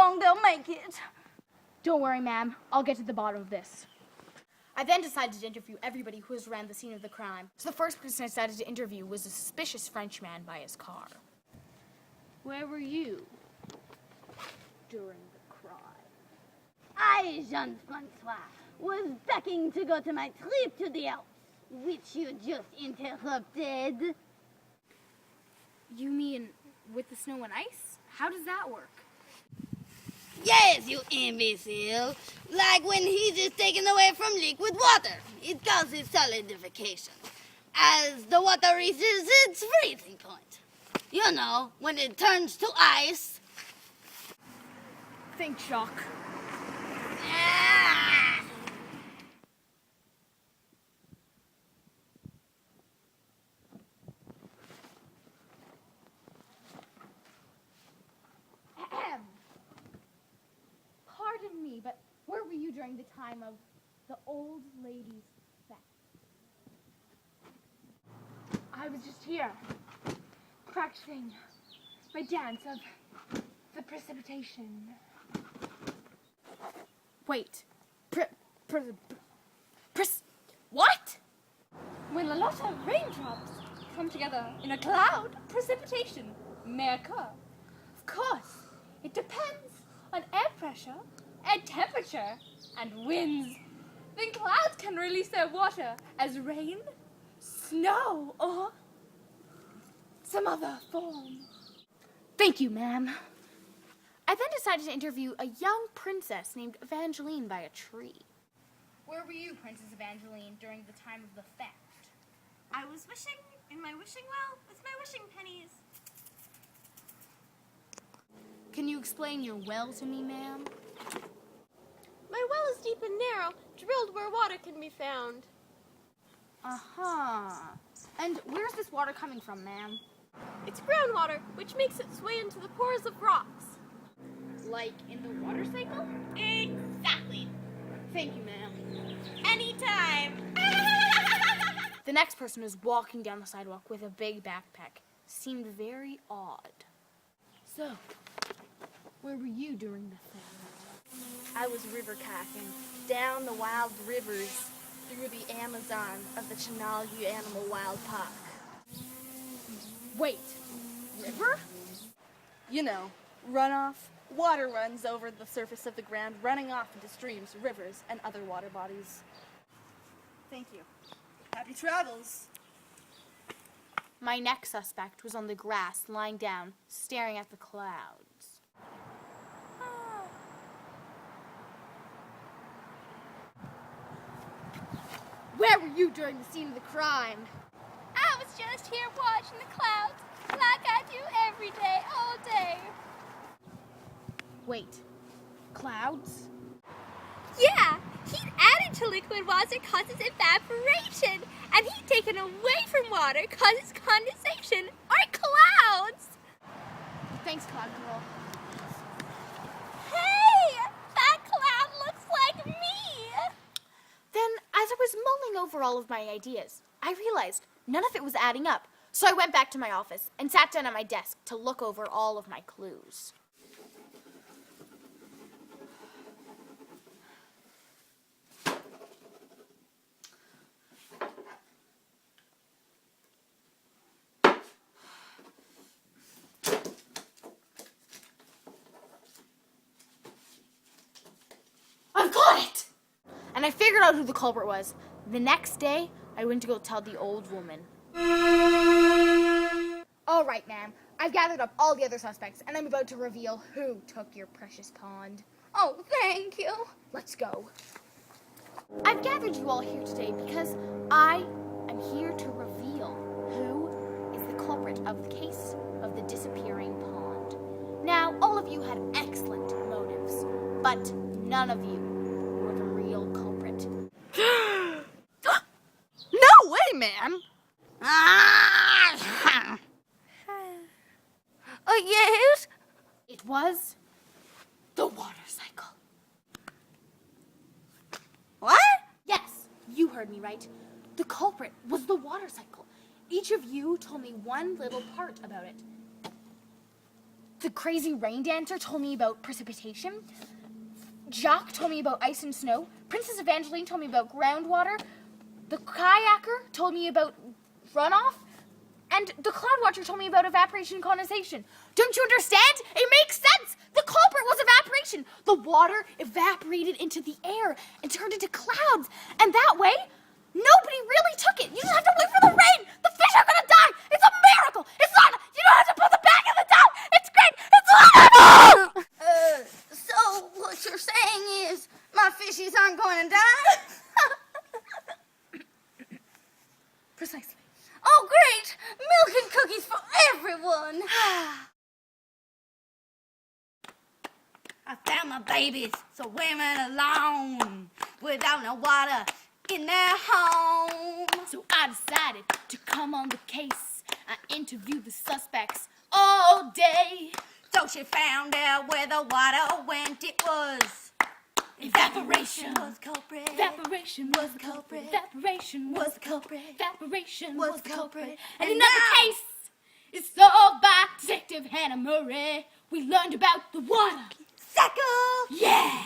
long they'll make it. Don't worry, ma'am. I'll get to the bottom of this. I then decided to interview everybody who was around the scene of the crime. So the first person I decided to interview was a suspicious Frenchman by his car. Where were you during the crime? I, Jean-Francois, was begging to go to my trip to the Alps, which you just interrupted. You mean with the snow and ice? How does that work? Yes, you imbecile. Like when heat is taken away from liquid water. It causes solidification. As the water reaches its freezing point. You know, when it turns to ice. Think shock. Ah! Pardon me, but where were you during the time of the old lady's theft? I was just here, practicing my dance of the precipitation. Wait, what? When a lot of raindrops come together in a cloud, precipitation may occur. Of course, it depends on air pressure and temperature and winds. Then clouds can release their water as rain, snow, or some other form. Thank you, ma'am. I then decided to interview a young princess named Evangeline by a tree. Where were you, Princess Evangeline, during the time of the theft? I was wishing in my wishing well with my wishing pennies. Can you explain your well to me, ma'am? My well is deep and narrow, drilled where water can be found. Uh-huh. And where's this water coming from, ma'am? It's groundwater, which makes its way into the pores of rocks. Like in the water cycle? Exactly. Thank you, ma'am. Anytime. The next person was walking down the sidewalk with a big backpack. Seemed very odd. So, where were you during the theft? I was river kayaking down the wild rivers through the Amazon of the Chenalhue Animal Wild Park. Wait, river? You know, runoff. Water runs over the surface of the ground, running off into streams, rivers, and other water bodies. Thank you. Happy travels. My next suspect was on the grass, lying down, staring at the clouds. Where were you during the scene of the crime? I was just here watching the clouds, like I do every day, all day. Wait, clouds? Yeah, heat added to liquid water causes evaporation, and heat taken away from water causes condensation, or clouds. Thanks, Cloud Girl. Hey, that cloud looks like me. Then, as I was mulling over all of my ideas, I realized none of it was adding up. So I went back to my office and sat down at my desk to look over all of my clues. I've got it! And I figured out who the culprit was. The next day, I went to go tell the old woman. All right, ma'am. I've gathered up all the other suspects, and I'm about to reveal who took your precious pond. Oh, thank you. Let's go. I've gathered you all here today because I am here to reveal who is the culprit of the case of the disappearing pond. Now, all of you had excellent motives, but none of you were the real culprit. No way, ma'am! Yes? It was the water cycle. What? Yes, you heard me right. The culprit was the water cycle. Each of you told me one little part about it. The crazy rain dancer told me about precipitation. Jacques told me about ice and snow. Princess Evangeline told me about groundwater. The kayaker told me about runoff. And the cloud watcher told me about evaporation and condensation. Don't you understand? It makes sense. The culprit was evaporation. The water evaporated into the air and turned into clouds. And that way, nobody really took it. You just have to wait for the rain. The fish are going to die. It's a miracle. It's not. You don't have to put them back in the tub. It's great. It's wonderful. So what you're saying is my fishies aren't going to die? Precisely. Oh, great! Milk and cookies for everyone! I found my babies swimming alone without no water in their home. So I decided to come on the case. I interviewed the suspects all day. So she found out where the water went. It was Evaporation was culprit. Evaporation was the culprit. Evaporation was the culprit. Evaporation was the culprit. And another case is solved by Detective Hannah Murray. We learned about the water. Sucker! Yeah!